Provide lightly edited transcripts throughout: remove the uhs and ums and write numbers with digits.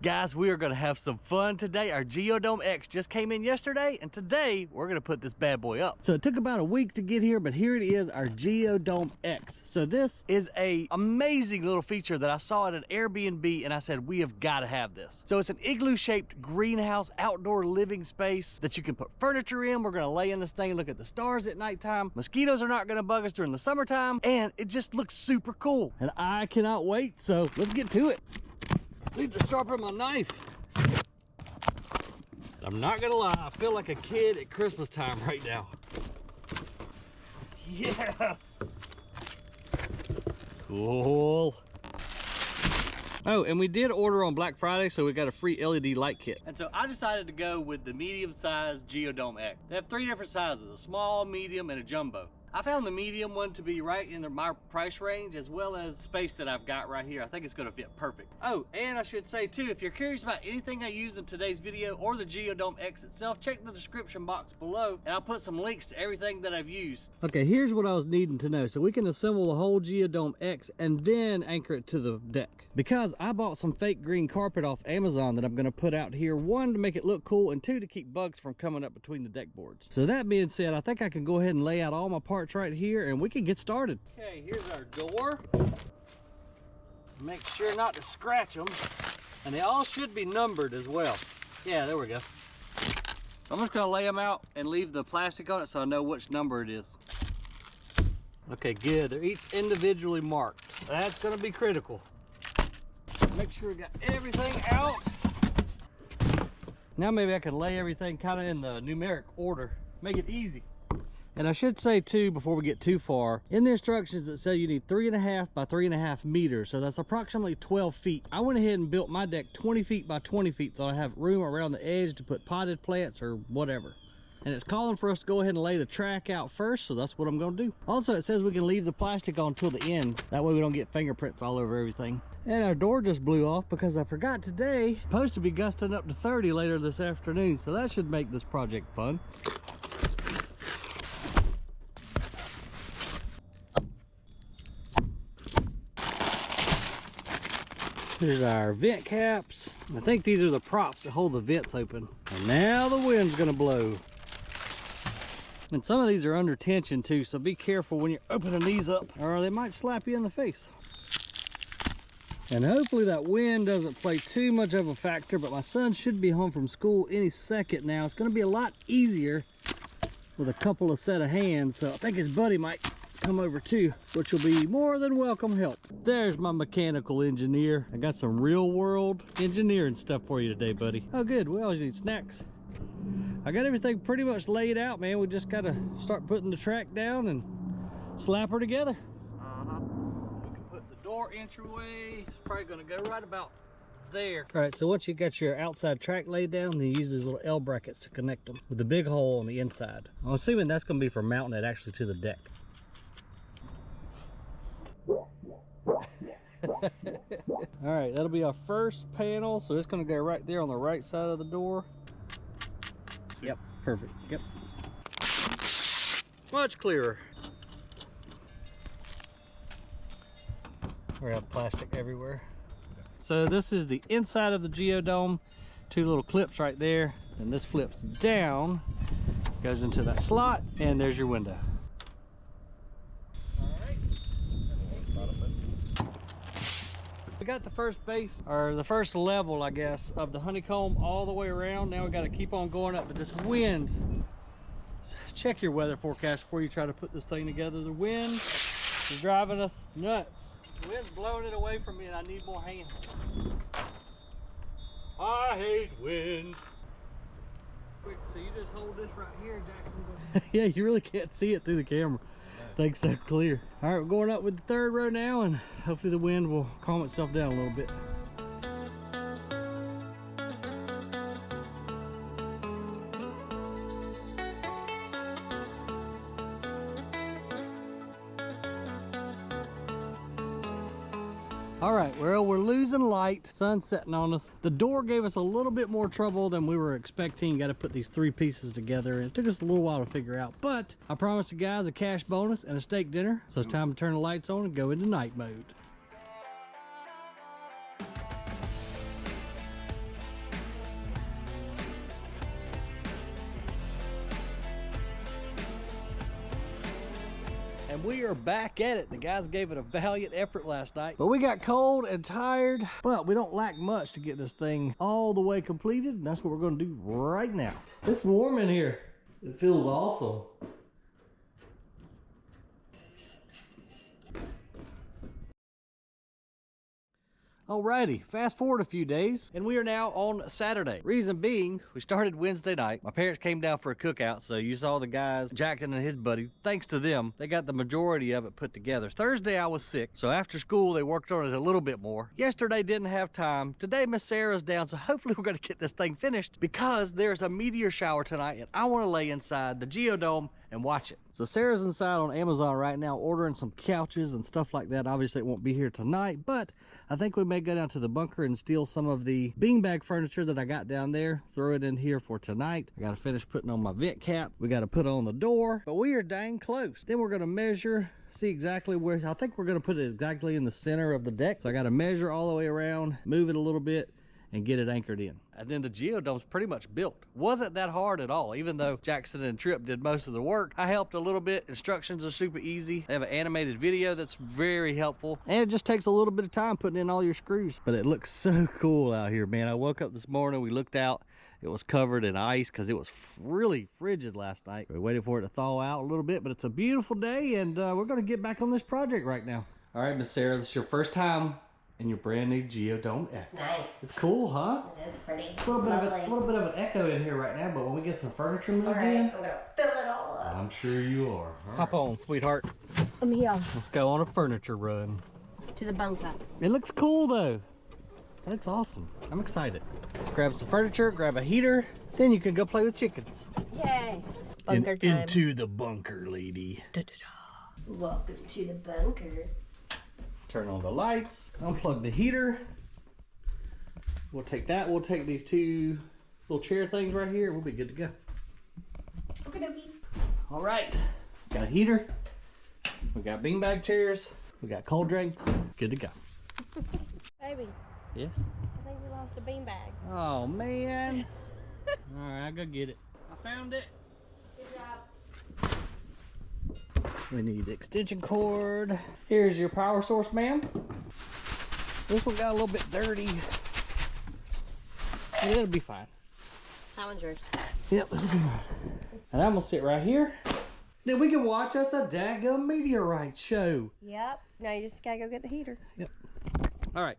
Guys, we are gonna have some fun today. Our Geodome X just came in yesterday, and today we're gonna put this bad boy up. So it took about a week to get here, but here it is, our Geodome X. So this is a amazing little feature that I saw at an Airbnb, and I said, we have gotta have this. So it's an igloo-shaped greenhouse outdoor living space that you can put furniture in. We're gonna lay in this thing and look at the stars at nighttime. Mosquitoes are not gonna bug us during the summertime, and it just looks super cool. And I cannot wait, so let's get to it. Need to sharpen my knife. I'm not gonna lie, I feel like a kid at Christmas time right now. Yes! Cool. Oh, and we did order on Black Friday, so we got a free LED light kit. And so I decided to go with the medium-sized Geodome X. They have 3 different sizes, a small, medium, and a jumbo. I found the medium one to be right in my price range, as well as space that I've got right here. I think it's gonna fit perfect. Oh, and I should say too, if you're curious about anything I used in today's video or the Geodome X itself, check the description box below, and I'll put some links to everything that I've used. Okay, here's what I was needing to know. So we can assemble the whole Geodome X and then anchor it to the deck. Because I bought some fake green carpet off Amazon that I'm gonna put out here, 1, to make it look cool, and 2, to keep bugs from coming up between the deck boards. So that being said, I think I can go ahead and lay out all my parts right here and we can get started. Okay, here's our door. Make sure not to scratch them, and they all should be numbered as well. Yeah, there we go. So I'm just gonna lay them out and leave the plastic on it so I know which number it is. Okay, good. They're each individually marked. That's gonna be critical. Make sure we got everything out. Now maybe I can lay everything kind of in the numeric order. Make it easy. And I should say too, before we get too far, in the instructions it says you need 3.5 by 3.5 meters. So that's approximately 12 feet. I went ahead and built my deck 20 feet by 20 feet. So I have room around the edge to put potted plants or whatever. And it's calling for us to go ahead and lay the track out first. So that's what I'm gonna do. Also, it says we can leave the plastic on till the end. That way we don't get fingerprints all over everything. And our door just blew off because I forgot today, supposed to be gusting up to 30 later this afternoon. So that should make this project fun. Here's our vent caps. I think these are the props that hold the vents open. And now the wind's gonna blow. And some of these are under tension too, so be careful when you're opening these up or they might slap you in the face. And hopefully that wind doesn't play too much of a factor, but my son should be home from school any second now. It's gonna be a lot easier with a couple of set of hands, so I think his buddy might come over too, which will be more than welcome help. There's my mechanical engineer. I got some real world engineering stuff for you today, buddy. Oh good, we always need snacks. I got everything pretty much laid out, man. We just gotta start putting the track down and slap her together. We can put the door entryway. It's probably gonna go right about there. All right, so once you got your outside track laid down, then you use these little L brackets to connect them with the big hole on the inside. I'm assuming that's gonna be for mounting it actually to the deck. All right, that'll be our first panel, so it's going to go right there on the right side of the door. Yep, perfect. Yep, much clearer. We have plastic everywhere. So this is the inside of the Geodome. 2 little clips right there, and this flips down, goes into that slot, and there's your window. We got the first base, or the first level, I guess, of the honeycomb all the way around. Now we got to keep on going up, but this wind, check your weather forecast before you try to put this thing together. The wind is driving us nuts. The wind's blowing it away from me and I need more hands. I hate wind. Quick, so you just hold this right here, Jackson. Yeah, you really can't see it through the camera. Thanks, so clear. All right, we're going up with the 3rd row now, and hopefully the wind will calm itself down a little bit. All right, well, we're losing light. Sun's setting on us. The door gave us a little bit more trouble than we were expecting. Got to put these 3 pieces together, and it took us a little while to figure out. But I promised you guys a cash bonus and a steak dinner, so it's time to turn the lights on and go into night mode. and we are back at it. The guys gave it a valiant effort last night, but we got cold and tired, but we don't lack much to get this thing all the way completed, and that's what we're going to do right now. It's warm in here. It feels awesome. Alrighty, fast forward a few days, and we are now on Saturday. Reason being, we started Wednesday night. My parents came down for a cookout, so you saw the guys, Jackson and his buddy. Thanks to them, they got the majority of it put together. Thursday, I was sick, so after school, they worked on it a little bit more. Yesterday, didn't have time. Today, Miss Sarah's down, so hopefully we're gonna get this thing finished because there's a meteor shower tonight, and I wanna lay inside the Geodome and watch it. So Sarah's inside on Amazon right now ordering some couches and stuff like that. Obviously it won't be here tonight, but I think we may go down to the bunker and steal some of the beanbag furniture that I got down there, throw it in here for tonight. I gotta finish putting on my vent cap. We gotta put on the door, but we are dang close. Then we're gonna measure, see exactly where, I think we're gonna put it exactly in the center of the deck. So I gotta measure all the way around, move it a little bit, and get it anchored in. And then the Geodome's pretty much built. Wasn't that hard at all. Even though Jackson and Tripp did most of the work, I helped a little bit. Instructions are super easy. They have an animated video that's very helpful. And it just takes a little bit of time putting in all your screws. But it looks so cool out here, man. I woke up this morning, we looked out, it was covered in ice because it was really frigid last night. We waited for it to thaw out a little bit, but it's a beautiful day, and we're gonna get back on this project right now. All right, Miss Sarah, this is your first time in your brand new Geodome X. Nice. It's cool, huh? It is pretty. A little bit of an echo in here right now, but when we get some furniture moved in, I'm gonna fill it all up. I'm sure you are. Hop on, sweetheart. I'm here. Let's go on a furniture run. To the bunker. It looks cool though. It looks awesome. I'm excited. Grab some furniture, grab a heater, then you can go play with chickens. Yay. Bunker time. Into the bunker, lady. Da, da, da. Welcome to the bunker. Turn on the lights, unplug the heater. We'll take that, we'll take these two little chair things right here, we'll be good to go. Okay, dokie. All right, got a heater, we got beanbag chairs, we got cold drinks, good to go. Baby. Yes? I think we lost a beanbag. Oh man. All right, I'll go get it. I found it. Good job. We need the extension cord. Here's your power source, ma'am. This one got a little bit dirty. But it'll be fine. That one's yours. Yep, it'll be mine. And I'm gonna sit right here. Then we can watch us a daggum meteorite show. Yep. Now you just gotta go get the heater. Yep. All right.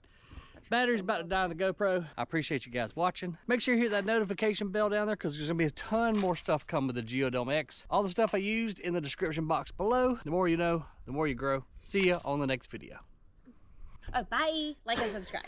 Battery's about to die on the GoPro. I appreciate you guys watching. Make sure you hit that notification bell down there because there's gonna be a ton more stuff coming with the Geodome X. All the stuff I used in the description box below. The more you know, the more you grow. See ya on the next video. Oh, bye. Like and subscribe.